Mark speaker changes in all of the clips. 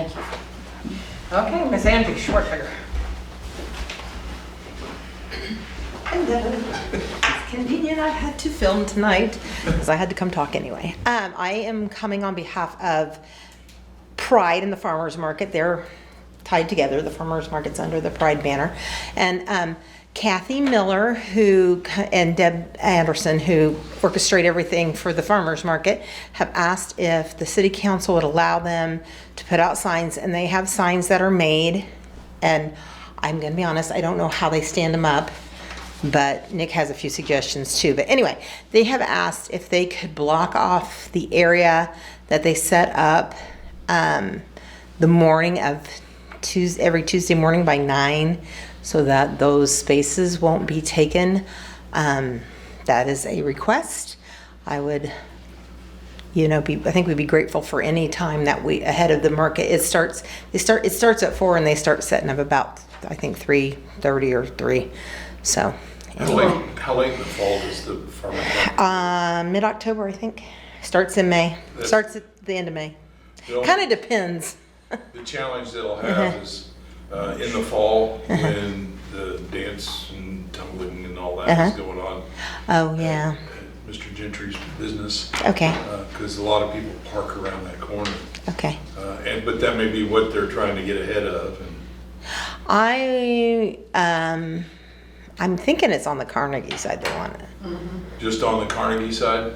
Speaker 1: Thank you. Okay, Miss Angie Schwartzer.
Speaker 2: Hello. It's convenient I had to film tonight because I had to come talk anyway. I am coming on behalf of Pride and the Farmers Market. They're tied together. The Farmers Market's under the Pride banner. And Kathy Miller and Deb Anderson, who orchestrate everything for the Farmers Market, have asked if the city council would allow them to put out signs. And they have signs that are made. And I'm going to be honest, I don't know how they stand them up. But Nick has a few suggestions too. But anyway, they have asked if they could block off the area that they set up the morning of every Tuesday morning by 9, so that those spaces won't be taken. That is a request. I would, I think we'd be grateful for any time that we ahead of the market. It starts at 4 and they start setting up about, I think, 3:30 or 3. So, anyway.
Speaker 3: How late in the fall does the farmer's market?
Speaker 2: Mid-October, I think. Starts in May. Starts at the end of May. Kind of depends.
Speaker 3: The challenge they'll have is in the fall when the dance and tumbling and all that is going on.
Speaker 2: Oh, yeah.
Speaker 3: At Mr. Gentry's business.
Speaker 2: Okay.
Speaker 3: Because a lot of people park around that corner.
Speaker 2: Okay.
Speaker 3: But that may be what they're trying to get ahead of.
Speaker 2: I'm thinking it's on the Carnegie side they want it.
Speaker 3: Just on the Carnegie side,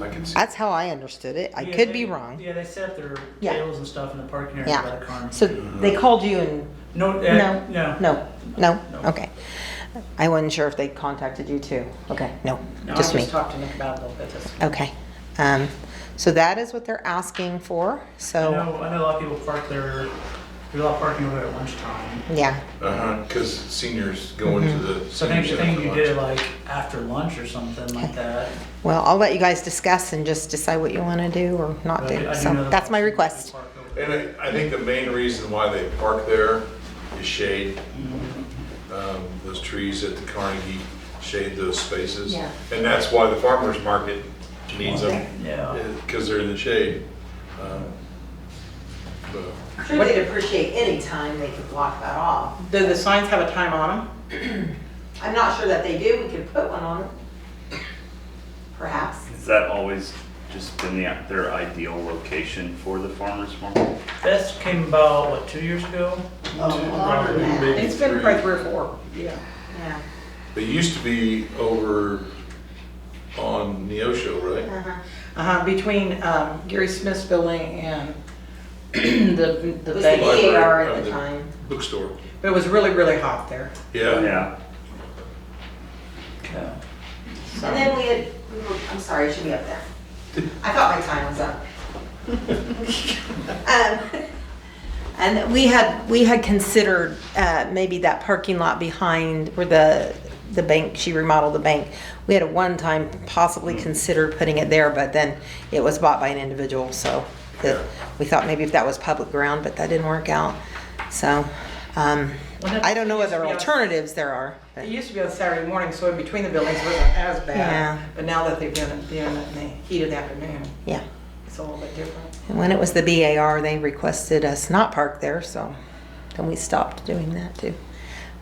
Speaker 3: I can see.
Speaker 2: That's how I understood it. I could be wrong.
Speaker 4: Yeah, they set up their
Speaker 2: Yeah.
Speaker 4: tables and stuff in the parking area by
Speaker 2: Yeah.
Speaker 4: the car.
Speaker 2: So they called you and
Speaker 4: No.
Speaker 2: no. Okay. I wasn't sure if they contacted you too. Okay. No.
Speaker 1: No,
Speaker 2: Just
Speaker 1: I
Speaker 2: me.
Speaker 1: just talked to Nick about it a little bit.
Speaker 2: Okay. So that is what they're asking for.
Speaker 4: I
Speaker 2: So
Speaker 4: know a lot of people park there. There's a lot of parking over there at lunchtime.
Speaker 2: yeah.
Speaker 3: Because seniors go into the.
Speaker 4: So I think
Speaker 3: senior
Speaker 4: the thing
Speaker 3: center
Speaker 4: you
Speaker 3: for
Speaker 4: did
Speaker 3: lunch.
Speaker 4: like after lunch or something like that.
Speaker 2: Well, I'll let you guys discuss and just decide what you want to do or not
Speaker 4: But
Speaker 2: do.
Speaker 4: I do
Speaker 2: So
Speaker 4: know that
Speaker 2: that's my
Speaker 4: people
Speaker 2: request.
Speaker 4: park over there.
Speaker 3: And I think the main reason why they park there is shade. Those trees at the Carnegie shade those spaces.
Speaker 2: Yeah.
Speaker 3: And that's why the farmer's market needs them,
Speaker 4: Yeah.
Speaker 3: because they're in the shade. So,
Speaker 2: Sure, they'd appreciate any time they could block that off.
Speaker 1: Do the signs have a time on them?
Speaker 2: I'm not sure that they do. We could put one on them. Perhaps.
Speaker 5: Has that always just been their ideal location for the farmer's market?
Speaker 4: This came about, what, 2 years ago?
Speaker 2: Longer than that.
Speaker 3: Maybe
Speaker 1: It's been
Speaker 3: three.
Speaker 1: probably 3 or 4. Yeah.
Speaker 2: Yeah.
Speaker 3: They used to be over on Neosho, right?
Speaker 1: Between Gary Smith's building and the
Speaker 2: It was the
Speaker 1: bank.
Speaker 2: EAR
Speaker 3: Library,
Speaker 2: at the time.
Speaker 3: Bookstore.
Speaker 1: But it was really, really hot there.
Speaker 3: Yeah.
Speaker 5: Yeah.
Speaker 4: Yeah.
Speaker 1: So-
Speaker 2: And then I'm sorry, I should be up there. I thought my time was up. And we had considered maybe that parking lot behind where the bank, she remodeled the bank. We had at one time possibly considered putting it there, but then it was bought by an individual, so we thought maybe if that was public ground, but that didn't work out. So, I don't know what other alternatives there are.
Speaker 1: It
Speaker 2: but-
Speaker 1: used to be on Saturday morning, so in between the buildings wasn't as bad.
Speaker 2: Yeah.
Speaker 1: But now that they've done it in the heat of the afternoon,
Speaker 2: Yeah.
Speaker 1: it's a little bit different.
Speaker 2: And when it was the BAR, they requested us not park there, so then we stopped doing that too.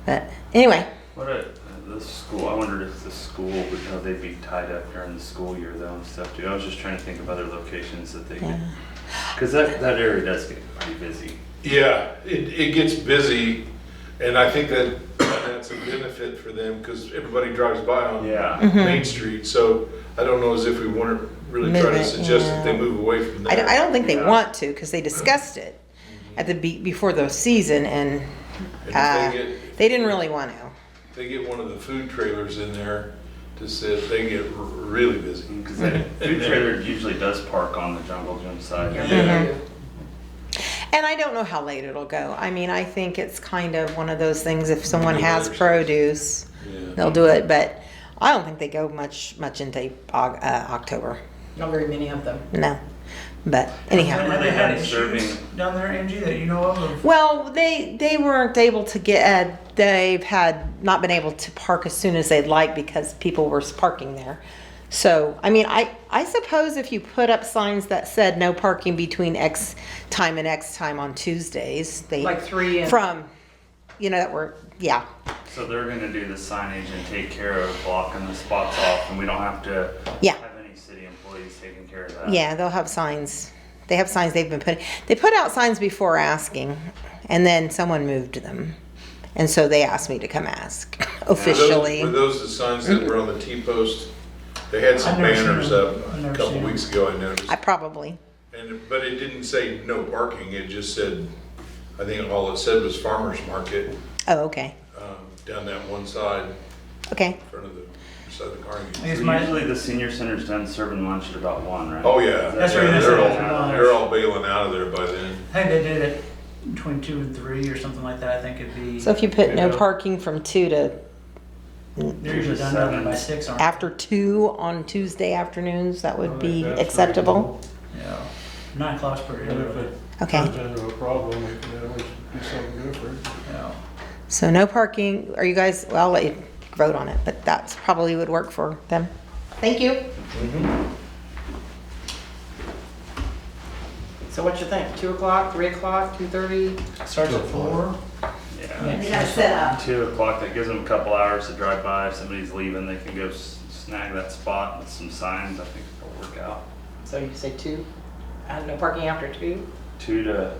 Speaker 2: But anyway,
Speaker 5: The school, I wondered if the school would know they'd be tied up during the school year though and stuff too. I was just trying to think of other locations that they could,
Speaker 2: yeah.
Speaker 5: because that area does get pretty busy.
Speaker 3: Yeah, it gets busy, and I think that's a benefit for them, because everybody drives by on
Speaker 5: Yeah.
Speaker 3: Main Street, so I don't know as if we want to really try
Speaker 2: Move
Speaker 3: to
Speaker 2: it,
Speaker 3: suggest that they
Speaker 2: yeah.
Speaker 3: move away from
Speaker 2: I
Speaker 3: there.
Speaker 2: don't think they
Speaker 5: Yeah.
Speaker 2: want to, because they discussed it at before the season, and
Speaker 3: And if
Speaker 2: they didn't really want to.
Speaker 3: they get one of the food trailers in there to sit, they get really busy.
Speaker 5: Because that food trailer usually does park on the Jungle Gym side.
Speaker 3: Yeah.
Speaker 2: And I don't know how late it'll go. I mean, I think it's kind of one of those things, if someone
Speaker 3: The
Speaker 2: has
Speaker 3: weather's-
Speaker 2: produce,
Speaker 3: Yeah.
Speaker 2: they'll do it, but I don't think they go much into October.
Speaker 1: Not very many of them.
Speaker 2: No. But anyhow.
Speaker 4: Have they had issues
Speaker 5: Serving-
Speaker 4: down there, Angie, that you know of?
Speaker 2: Well, they weren't able to they've had not been able to park as soon as they'd like because people were parking there. So, I mean, I suppose if you put up signs that said no parking between X time and X time on Tuesdays, they.
Speaker 1: Like 3 and.
Speaker 2: From, that were, yeah.
Speaker 5: So they're gonna do the signage and take care of blocking the spots off, and we don't have to
Speaker 2: Yeah.
Speaker 5: have any city employees taking care of that.
Speaker 2: Yeah, they'll have signs. They have signs they've been putting. They put out signs before asking, and then someone moved them. And so they asked me to come ask officially.
Speaker 3: Were those the signs that were on the T-post? They had some
Speaker 4: I've never seen
Speaker 3: banners
Speaker 4: them.
Speaker 3: up
Speaker 4: I've
Speaker 3: a
Speaker 4: never
Speaker 3: couple
Speaker 4: seen them.
Speaker 3: weeks ago, I noticed.
Speaker 2: I probably.
Speaker 3: But it didn't say no parking, it just said, I think all it said was farmer's market,
Speaker 2: Oh, okay.
Speaker 3: down that one side,
Speaker 2: Okay.
Speaker 3: in front of the side of the Carnegie.
Speaker 4: I guess
Speaker 5: So
Speaker 4: my-
Speaker 5: usually the senior center's done serving lunch at about 1, right?
Speaker 3: Oh, yeah.
Speaker 4: That's
Speaker 3: Yeah,
Speaker 4: right, that's
Speaker 3: they're
Speaker 4: right.
Speaker 3: all- They're all bailing out of there by then.
Speaker 4: I think they did it between 2 and 3 or something like that. I think it'd be.
Speaker 2: So if you put no
Speaker 4: Yeah.
Speaker 2: parking from 2 to
Speaker 4: They're usually done by 6, aren't they?
Speaker 2: after 2 on Tuesday afternoons, that would be acceptable.
Speaker 4: Yeah. 9 o'clock's pretty
Speaker 6: And if
Speaker 4: early.
Speaker 6: it
Speaker 2: Okay.
Speaker 6: turns into a problem, we can always do something different.
Speaker 4: Yeah.
Speaker 2: So no parking. Are you guys, well, I'll let you vote on it, but that's probably would work for them. Thank you.
Speaker 1: So what you think? 2 o'clock, 3 o'clock, 2:30?
Speaker 4: Starts at 4.
Speaker 5: Yeah.
Speaker 2: You gotta set up.
Speaker 5: 2 o'clock, that gives them a couple hours to drive by. If somebody's leaving, they can go snag that spot with some signs. I think it'll work out.
Speaker 1: So you say 2? No parking after 2?
Speaker 5: 2 to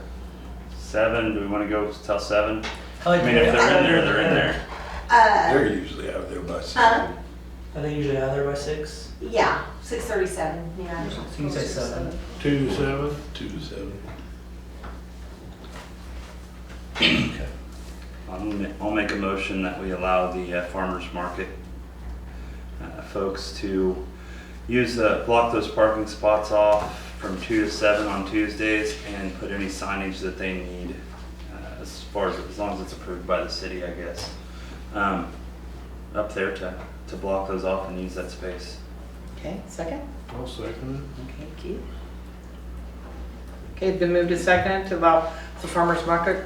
Speaker 5: 7, do we wanna go till 7?
Speaker 4: I like
Speaker 5: I mean, if they're in there, they're in there.
Speaker 3: They're usually out of there by 6.
Speaker 4: Are they usually out there by 6?
Speaker 2: Yeah, 6:37, yeah.
Speaker 4: So you can say 7.
Speaker 6: 2 to 7?
Speaker 3: 2 to 7.
Speaker 5: I'll make a motion that we allow the farmer's market folks to block those parking spots off from 2 to 7 on Tuesdays and put any signage that they need, as long as it's approved by the city, I guess, up there to block those off and use that space.
Speaker 1: Okay, second?
Speaker 6: I'll second
Speaker 1: Okay, Keith. Okay, it's been moved and seconded to allow the farmer's market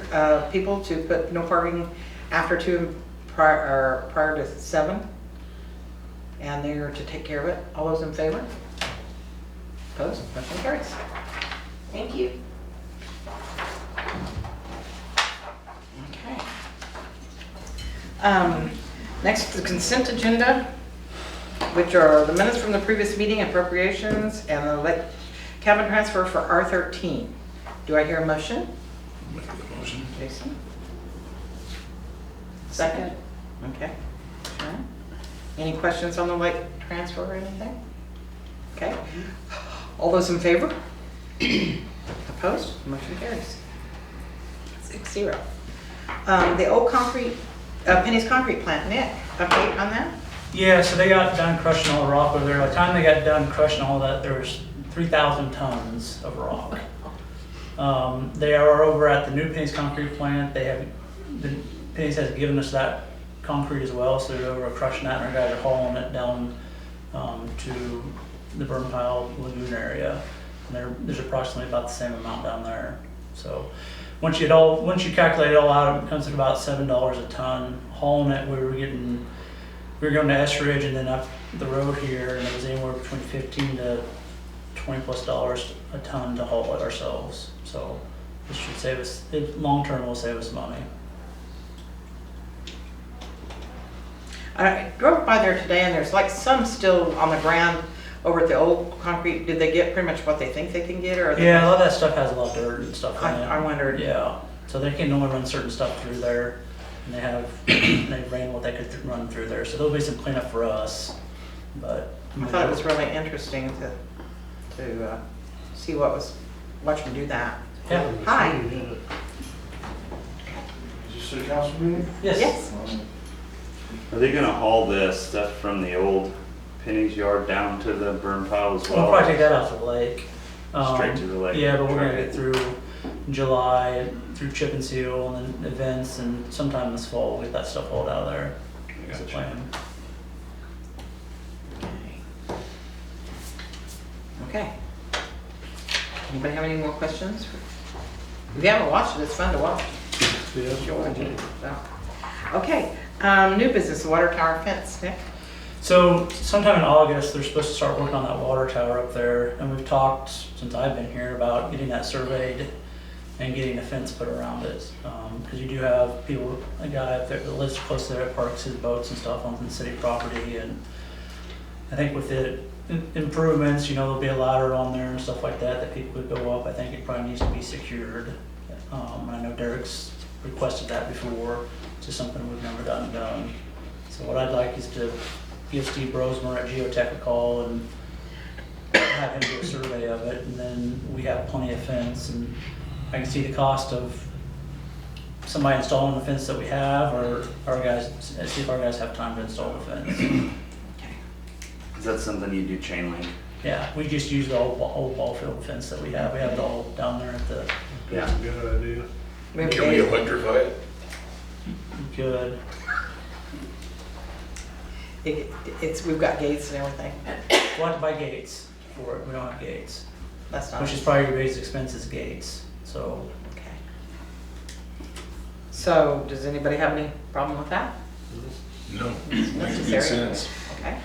Speaker 1: people to put no parking after 2 and prior to 7. And they're to take care of it. All those in favor? Opposed? Motion carries.
Speaker 2: Thank you.
Speaker 1: Okay. Next, the consent agenda, which are the minutes from the previous meeting, appropriations, and the lake cabin transfer for R13. Do I hear a motion?
Speaker 3: Make the motion.
Speaker 1: Jason? Second? Okay. Sharon? Any questions on the lake transfer or anything? Okay. All those in favor? Opposed? Motion carries. 6-0. The old concrete, Penny's concrete plant, Nick, update on that?
Speaker 4: Yeah, so they got done crushing all the rock over there. By the time they got done crushing all that, there was 3,000 tons of rock. They are over at the new Penny's concrete plant. Penny's has given us that concrete as well, so they're over crushing that, and our guys are hauling it down to the burn pile lagoon area. And there's approximately about the same amount down there. So once you calculate it all out, it comes to about $7 a ton. Hauling it, we were going to S Ridge and then up the road here, and it was anywhere between $15 to $20+ a ton to haul it ourselves. So this should save us, long term will save us money.
Speaker 1: I drove by there today and there's like some still on the ground over at the old concrete. Did they get pretty much what they think they can get, or? Are they
Speaker 4: Yeah, a lot of that stuff has a lot of dirt and stuff in it.
Speaker 1: I wondered.
Speaker 4: Yeah, so they can only run certain stuff through there, and they ran what they could run through there. So there'll be some cleanup for us, but.
Speaker 1: I thought it was really interesting to see watch them do that.
Speaker 4: Yeah.
Speaker 1: Hi.
Speaker 6: Is this city council meeting?
Speaker 4: Yes.
Speaker 5: Are they gonna haul the stuff from the old Penny's yard down to the burn pile as well?
Speaker 4: We'll probably take that out to the lake.
Speaker 5: Straight to the lake.
Speaker 4: Yeah, but we're
Speaker 5: Try
Speaker 4: gonna
Speaker 5: to-
Speaker 4: get through July, through chip and seal, and then events, and sometime this fall, we'll get that stuff hauled out of there. That's the
Speaker 5: Gotcha.
Speaker 4: plan.
Speaker 1: Okay. Anybody have any more questions? If you haven't watched it, it's fun to watch.
Speaker 6: Yes.
Speaker 1: So, okay, new business, water tower fence, Nick?
Speaker 4: So sometime in August, they're supposed to start working on that water tower up there, and we've talked since I've been here about getting that surveyed and getting a fence put around it. Because you do have people, a guy up there that lives close to there, parks his boats and stuff on the city property, and I think with the improvements, you know, there'll be a ladder on there and stuff like that people could go up. I think it probably needs to be secured. I know Derek's requested that before. It's just something we've never done. So what I'd like is to give Steve Brosmer at Geotech a call and have him do a survey of it, and then we have plenty of fence, and I can see the cost of somebody installing the fence that we have, or our guys, see if our guys have time to install the fence.
Speaker 5: Is that something you do chain link?
Speaker 4: Yeah, we just use the old ball field fence that we have. We have it all down there at the,
Speaker 5: Yeah.
Speaker 6: Good idea.
Speaker 3: Can we electrify it?
Speaker 4: good.
Speaker 1: We've got gates and everything.
Speaker 4: We'll have to buy gates for it. We don't have gates,
Speaker 1: That's not.
Speaker 4: which is probably your biggest expense is gates, so.
Speaker 1: Okay. So, does anybody have any problem with that?
Speaker 3: No.
Speaker 1: It's
Speaker 3: Makes good
Speaker 1: necessary.
Speaker 3: sense.
Speaker 1: Okay.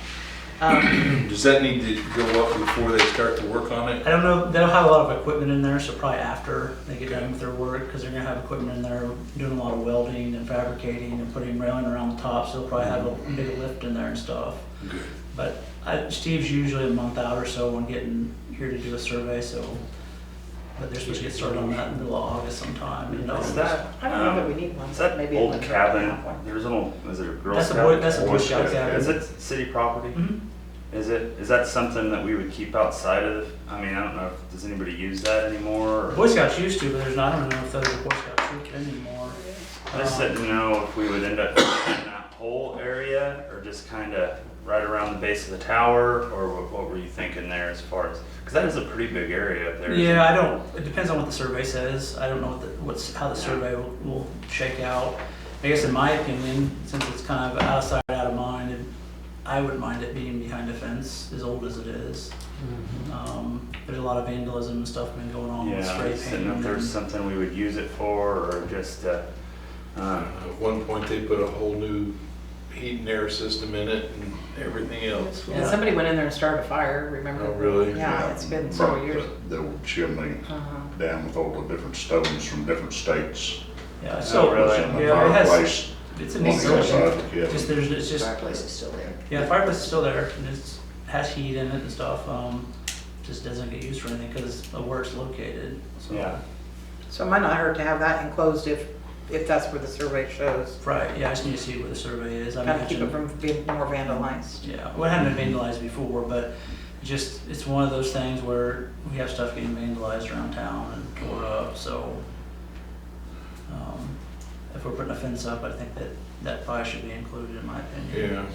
Speaker 3: Does that need to go up before they start to work on it?
Speaker 4: I don't know, they'll have a lot of equipment in there, so probably after they get done with their work, because they're gonna have equipment in there doing a lot of welding and fabricating and putting railing around the top, so they'll probably have a big lift in there and stuff.
Speaker 3: Good.
Speaker 4: But Steve's usually a month out or so on getting here to do a survey, so, but they're supposed to get started on that in the middle of August sometime. in
Speaker 5: Is
Speaker 4: August.
Speaker 5: that,
Speaker 1: I don't know that we need one.
Speaker 5: is that
Speaker 1: Maybe
Speaker 5: old
Speaker 1: a
Speaker 5: cabin?
Speaker 1: one.
Speaker 5: There's an old, is it a Girl
Speaker 4: That's a
Speaker 5: Scout?
Speaker 4: That's a Boy Scout cabin.
Speaker 5: Is it city property?
Speaker 4: Mhm.
Speaker 5: Is that something that we would keep outside of, I mean, I don't know, does anybody use that anymore? or-
Speaker 4: Boy Scouts used to, but there's not, I don't know if there's a Boy Scout troop anymore.
Speaker 5: I just didn't know if we would end up in that whole area, or just kinda right around the base of the tower, or what were you thinking there as far as, cause that is a pretty big area up there.
Speaker 4: Yeah, I don't, it depends on what the survey says. I don't know how the survey will shake out. I guess in my opinion, since it's kind of out of sight, out of mind, I wouldn't mind it being behind a fence, as old as it is. There's a lot of vandalism and stuff been going on with
Speaker 5: Yeah, I
Speaker 4: spray
Speaker 5: just didn't know
Speaker 4: paint.
Speaker 5: if there was something we would use it for, or just,
Speaker 3: At one point, they put a whole new heat and air system in it and everything else.
Speaker 1: And somebody went in there and started a fire, remember?
Speaker 3: Oh, really?
Speaker 1: Yeah, it's been several years.
Speaker 7: The old chimney
Speaker 1: Uh-huh.
Speaker 7: down with all the different stones from different states.
Speaker 4: Yeah,
Speaker 5: Oh,
Speaker 4: so,
Speaker 5: really?
Speaker 7: Was in the
Speaker 4: yeah, it has,
Speaker 7: fireplace
Speaker 4: it's a
Speaker 7: on
Speaker 4: neat
Speaker 7: the other side
Speaker 4: building.
Speaker 7: of the cabin.
Speaker 4: Just, it's just,
Speaker 8: Fireplace is still there.
Speaker 4: yeah, the fireplace is still there, and has heat in it and stuff. Just doesn't get used for anything because of where it's located, so.
Speaker 5: yeah.
Speaker 1: So it might not hurt to have that enclosed if that's where the survey shows.
Speaker 4: Right, yeah, I just need to see where the survey is. I
Speaker 1: Kind of keep it
Speaker 4: mentioned,
Speaker 1: from being more vandalized.
Speaker 4: yeah, well, it hadn't been vandalized before, but just, it's one of those things where we have stuff getting vandalized around town and tore up, so. If we're putting a fence up, I think that probably should be included in my opinion.
Speaker 3: Yeah.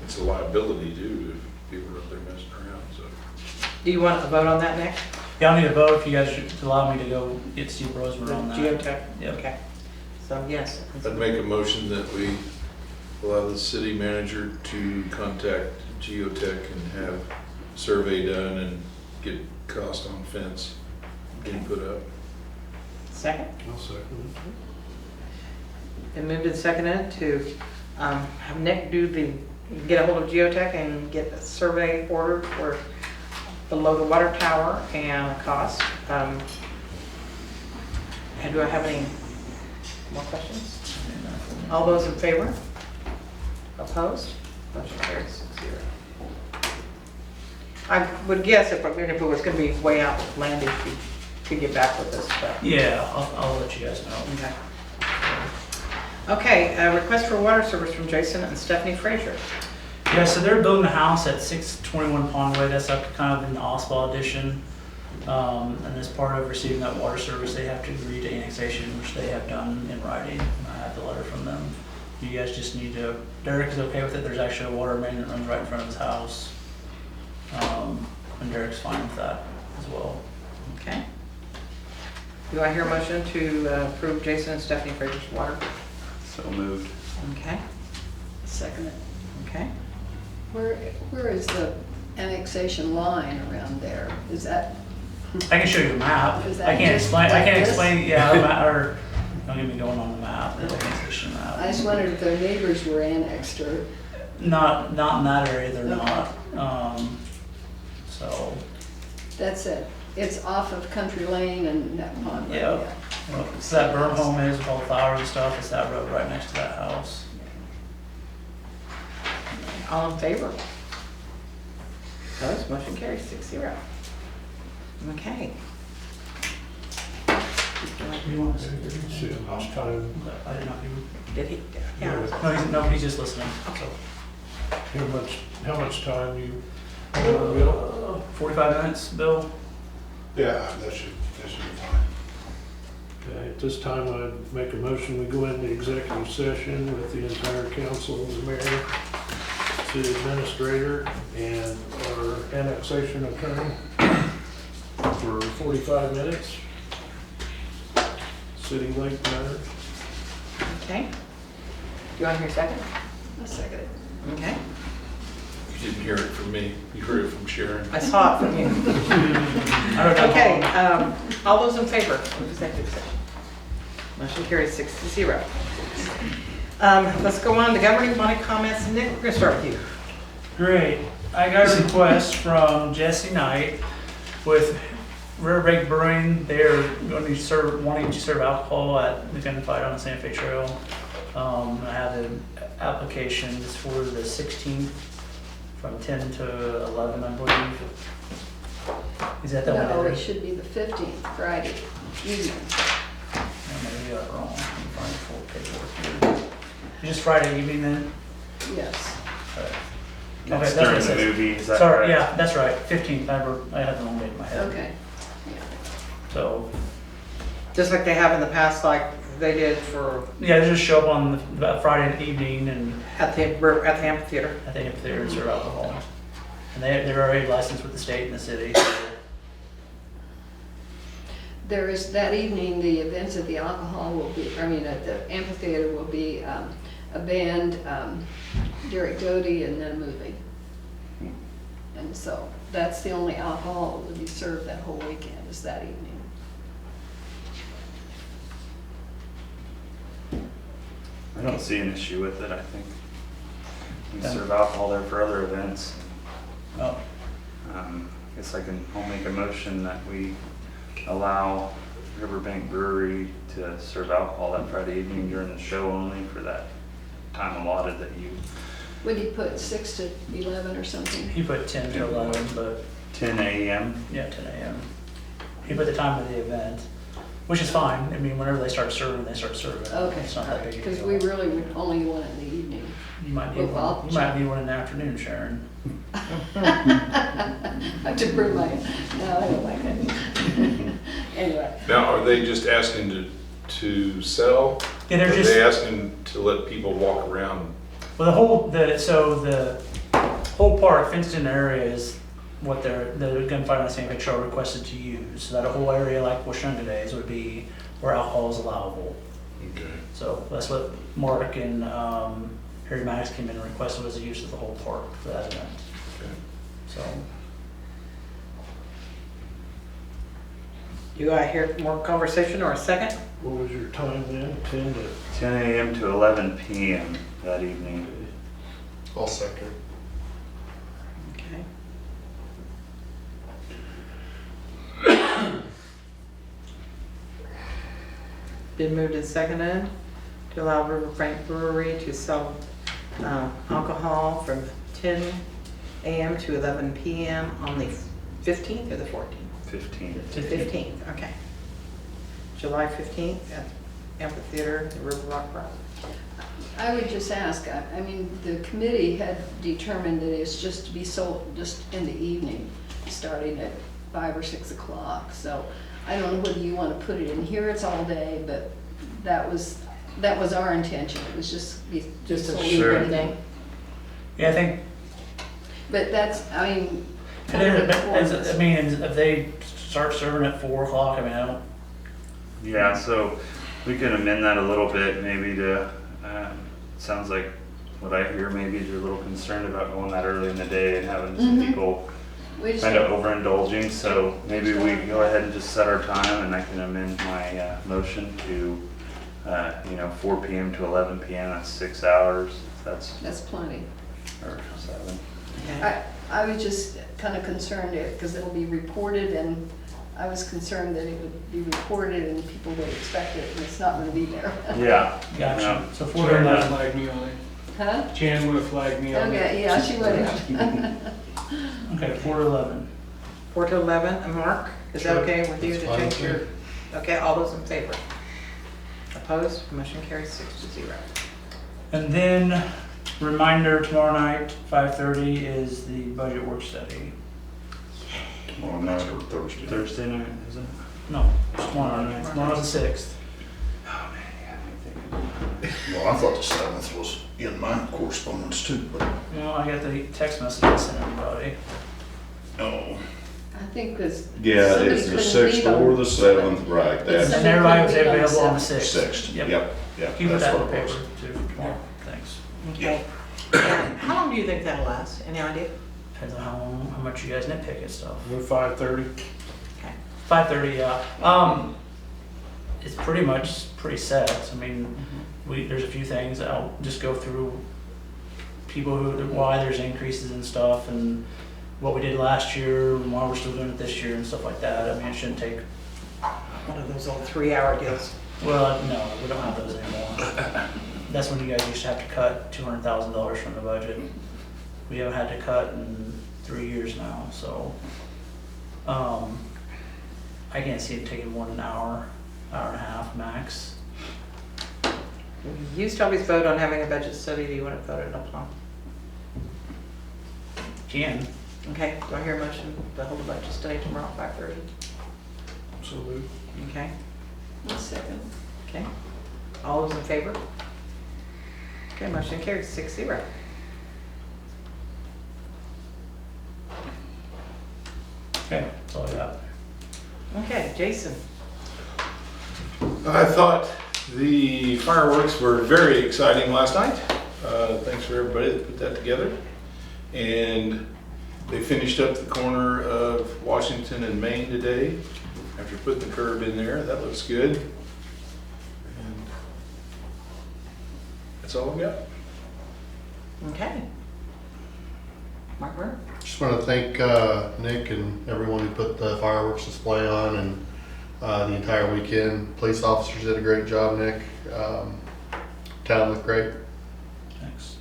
Speaker 3: It's a liability too, if people are up there messing around, so.
Speaker 1: Do you want to vote on that next?
Speaker 4: Yeah, I'll need a vote if you guys should allow me to go get Steve Roseman on that.
Speaker 1: Geotech?
Speaker 4: Yep.
Speaker 1: Okay. So, yes.
Speaker 3: I'd make a motion that we allow the city manager to contact Geotech and have survey done and get cost on fence being put up.
Speaker 1: Second?
Speaker 6: I'll second it.
Speaker 1: Been moved and seconded to have Nick get a hold of Geotech and get a survey ordered for below the water tower and a cost. And do I have any more questions? All those in favor? Opposed? Motion carries 6-0. I would guess if it was going to be way outlandish, you could get back with us, but.
Speaker 4: Yeah, I'll let you guys know.
Speaker 1: Okay. Okay, a request for water service from Jason and Stephanie Frazier.
Speaker 4: Yeah, so they're building a house at 621 Pondway. That's up kind of in the Oswald addition. And as part of receiving that water service, they have to agree to annexation, which they have done in writing. And I have the letter from them. You guys just need to, Derek is okay with it. There's actually a water main that runs right in front of his house. And Derek's fine with that as well.
Speaker 1: Okay. Do I hear a motion to approve Jason and Stephanie Frazier's water?
Speaker 5: So moved.
Speaker 1: Okay,
Speaker 8: Second it.
Speaker 1: okay.
Speaker 8: Where is the annexation line around there? Is that,
Speaker 4: I can show you a map.
Speaker 8: Is that
Speaker 4: I can't
Speaker 8: just
Speaker 4: explain. I
Speaker 8: like
Speaker 4: can't
Speaker 8: this?
Speaker 4: explain. Yeah, the map, or don't get me going on the map. The annexation map.
Speaker 8: I just wondered if their neighbors were annexed or,
Speaker 4: Not in that area, they're not. So,
Speaker 8: That's it. It's off of Country Lane and that pond right
Speaker 4: Yeah.
Speaker 8: there.
Speaker 4: well, so that burn home is with all the flowers and stuff, it's that road right next to that house.
Speaker 1: All in favor? Opposed, motion carries 6-0. Okay.
Speaker 4: You want to
Speaker 6: See how much time,
Speaker 4: I didn't know you,
Speaker 1: Did he? Yeah.
Speaker 4: no, he's just listening, so.
Speaker 6: how much time you, Bill?
Speaker 4: 45 minutes, Bill?
Speaker 7: Yeah, that should be fine.
Speaker 6: Okay, at this time, I'd make a motion, we go into executive session with the entire council, the mayor, city administrator, and our annexation attorney for 45 minutes. City Lake matters.
Speaker 1: Okay. You want to hear second?
Speaker 8: I'll second it.
Speaker 1: Okay.
Speaker 3: You didn't hear it from me, you heard it from Sharon.
Speaker 1: I saw it from you.
Speaker 4: I don't know.
Speaker 1: Okay, all those in favor of executive session? Motion carries 6-0. Let's go on to governing body comments. Nick, we're gonna start with you.
Speaker 4: Great. I got a request from Jesse Knight with Riverbank Brewing. They're going to wanting to serve alcohol at the gunfight on the Santa Fe Trail. I have the applications for the 16th from 10 to 11, I believe. Is that the one?
Speaker 8: No,
Speaker 4: that
Speaker 8: it should be the 15th, Friday evening.
Speaker 4: Maybe I got it wrong. Let me find the full paperwork here. Just Friday evening then?
Speaker 8: Yes.
Speaker 4: Okay,
Speaker 5: That's
Speaker 4: that's what it
Speaker 5: during the
Speaker 4: says.
Speaker 5: movie, is that
Speaker 4: Sorry,
Speaker 5: correct?
Speaker 4: yeah, that's right, 15th, I had the wrong date in my head.
Speaker 8: Okay.
Speaker 4: So,
Speaker 1: Just like they have in the past, like they did for,
Speaker 4: yeah, just show up on the Friday evening and
Speaker 1: at the amphitheater.
Speaker 4: I think if they're serve alcohol. And they're already licensed with the state and the city. So.
Speaker 8: There is, that evening, the events at the alcohol will be, I mean, at the amphitheater will be a band, Derek Doty, and then a movie. And so that's the only alcohol that will be served that whole weekend, is that evening.
Speaker 5: I don't see an issue with it, I think. We serve alcohol there for other events.
Speaker 4: Oh,
Speaker 5: I guess I'll make a motion that we allow Riverbank Brewery to serve alcohol that Friday evening during the show only for that time allotted that you,
Speaker 8: Would he put 6 to 11 or something?
Speaker 4: he put 10 to 11, but
Speaker 5: 10 a.m.
Speaker 4: yeah, 10 a.m. He put the time of the event, which is fine. I mean, whenever they start serving, they start serving.
Speaker 8: Okay,
Speaker 4: It's not that big a
Speaker 8: because
Speaker 4: deal.
Speaker 8: we really would only want it in the evening.
Speaker 4: You might need
Speaker 8: Well,
Speaker 4: one. You might need one in the afternoon, Sharon.
Speaker 8: I have to bring my, no, I don't like it. Anyway,
Speaker 3: Now, are they just asking to sell?
Speaker 4: Yeah, they're
Speaker 3: Are
Speaker 4: just
Speaker 3: they asking to let people walk around?
Speaker 4: well, the whole park fenced in area is what the gunfight on the Santa Fe Trail requested to use. So that whole area, like Washunga Days, would be where alcohol is allowable.
Speaker 3: Okay.
Speaker 4: So that's what Mark and Harry Maddox came in and requested, was the use of the whole park for that event.
Speaker 3: Okay.
Speaker 4: So
Speaker 1: You hear more conversation or a second?
Speaker 6: What was your time then? 10 to?
Speaker 5: 10 a.m. to 11 p.m. that evening.
Speaker 7: I'll second.
Speaker 1: Okay. Been moved and seconded to allow Riverbank Brewery to sell alcohol from 10 a.m. to 11 p.m. on the 15th or the 14th?
Speaker 5: 15.
Speaker 1: 15th, okay. July 15th at Amphitheater, the River Rock Park.
Speaker 8: I would just ask, I mean, the committee had determined that it's just to be sold just in the evening, starting at 5 or 6 o'clock. So I don't know whether you want to put it in here, it's all day, but that was our intention. It was just
Speaker 1: Just a
Speaker 8: sold
Speaker 5: Sure.
Speaker 8: in the evening.
Speaker 4: yeah, I think.
Speaker 8: But that's, I mean.
Speaker 4: I mean, if they start serving at 4 o'clock, I mean, I don't.
Speaker 5: Yeah, so we can amend that a little bit, maybe to, sounds like what I hear, maybe you're a little concerned about going that early in the day and having some
Speaker 8: Mhm.
Speaker 5: people
Speaker 8: We just-
Speaker 5: kind of overindulging, so maybe we go ahead and just set our time and I can amend my motion to, 4 p.m. to 11 p.m., that's 6 hours. That's
Speaker 8: That's plenty.
Speaker 5: or 7.
Speaker 1: Okay.
Speaker 8: I was just kind of concerned because it'll be reported, and I was concerned that it would be reported and people would expect it, and it's not going to be there.
Speaker 5: Yeah.
Speaker 4: Gotcha.
Speaker 5: Yeah.
Speaker 4: So
Speaker 9: Jan
Speaker 4: 4
Speaker 9: would
Speaker 4: to
Speaker 9: have
Speaker 4: 11.
Speaker 9: flagged me on it.
Speaker 8: Huh?
Speaker 9: Jan would have flagged me on it.
Speaker 8: Okay, yeah, she would have.
Speaker 4: Okay, 4 to 11.
Speaker 1: 4 to 11, and Mark, is that
Speaker 7: Sure.
Speaker 1: okay with you
Speaker 7: That's
Speaker 1: to
Speaker 7: fine
Speaker 1: change
Speaker 7: with
Speaker 1: your?
Speaker 7: me.
Speaker 1: Okay, all those in favor? Opposed? Motion carries 6-0.
Speaker 4: And then, reminder, tomorrow night, 5:30 is the budget work study.
Speaker 7: Tomorrow night or Thursday?
Speaker 5: Thursday night, is it?
Speaker 4: No, tomorrow night. Tomorrow's the 6th.
Speaker 5: Oh, man, yeah, I think
Speaker 7: Well, I thought the 7th was in my correspondence too, but.
Speaker 4: Well, I got the text message I sent everybody.
Speaker 7: Oh.
Speaker 8: I think because.
Speaker 7: Yeah, it's the 6th or the 7th, right, that's
Speaker 4: And everybody was
Speaker 8: couldn't meet on
Speaker 4: available on the
Speaker 8: the
Speaker 4: 6th.
Speaker 7: 6th.
Speaker 4: Yep.
Speaker 7: Yep,
Speaker 4: Keep
Speaker 7: that's
Speaker 4: that in
Speaker 7: what
Speaker 4: the
Speaker 7: it was.
Speaker 4: paper too for tomorrow. Thanks.
Speaker 1: Okay. And how long do you think that'll last? Any idea?
Speaker 4: Depends on how much you guys nitpick and stuff.
Speaker 6: We're 5:30.
Speaker 1: Okay.
Speaker 4: 5:30, yeah. It's pretty set. I mean, there's a few things that I'll just go through people why there's increases and stuff, and what we did last year, and why we're still doing it this year and stuff like that. I mean, it shouldn't take,
Speaker 1: One of those old 3-hour deals.
Speaker 4: well, no, we don't have those anymore. That's when you guys used to have to cut $200,000 from the budget. We haven't had to cut in 3 years now, so, I can't see it taking more than an hour and a half max.
Speaker 1: We used to always vote on having a budget study. Do you want to vote it up on?
Speaker 4: Can.
Speaker 1: Okay, do I hear a motion to hold a budget study tomorrow at 5:30?
Speaker 6: So moved.
Speaker 1: Okay,
Speaker 8: 1 second.
Speaker 1: okay. All those in favor? Okay, motion carries 6-0.
Speaker 4: Okay, that's all I got.
Speaker 1: Okay, Jason.
Speaker 3: I thought the fireworks were very exciting last night. Thanks for everybody that put that together. And they finished up the corner of Washington and Main today after putting the curb in there. That looks good. And that's all I've got.
Speaker 1: Okay. Mark Burr?
Speaker 7: Just want to thank Nick and everyone who put the fireworks display on and the entire weekend. Police officers did a great job, Nick. Town looked great.
Speaker 4: Thanks.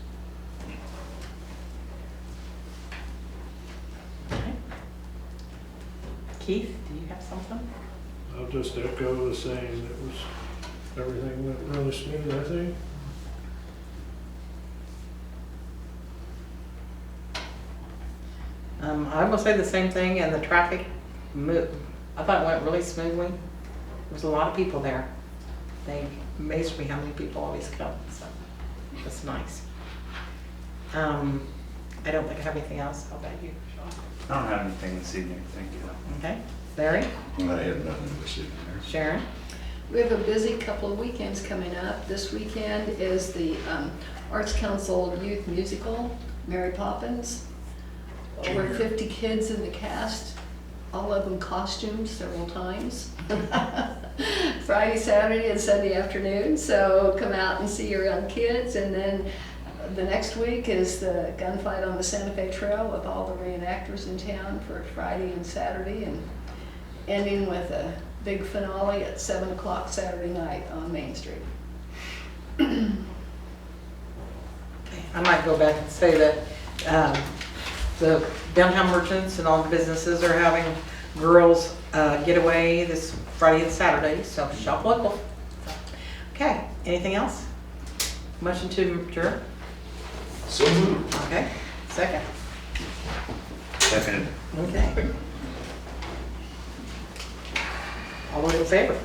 Speaker 1: Okay. Keith, do you have something?
Speaker 6: I'll just echo the same. It was, everything went really smooth, I think.
Speaker 1: I will say the same thing, and the traffic I thought it went really smoothly. There was a lot of people there. They amazed me how many people always come, so that's nice. I don't think I have anything else. How about you, Sean?
Speaker 5: I don't have anything this evening, thank you.
Speaker 1: Okay, Larry,
Speaker 7: I had nothing this evening.
Speaker 1: Sharon?
Speaker 8: We have a busy couple of weekends coming up. This weekend is the Arts Council Youth Musical, Mary Poppins. Over 50 kids in the cast, all of them costumes several times. Friday, Saturday, and Sunday afternoon, so come out and see your young kids. And then the next week is the gunfight on the Santa Fe Trail with all the reenactors in town for Friday and Saturday, and ending with a big finale at 7 o'clock Saturday night on Main Street.
Speaker 1: I might go back and say that the downtown merchants and all the businesses are having girls getaway this Friday and Saturday, so shop local. Okay, anything else? Motion to adjourn?
Speaker 3: So moved.
Speaker 1: Okay, second.
Speaker 5: Second.
Speaker 1: Okay. All those in favor?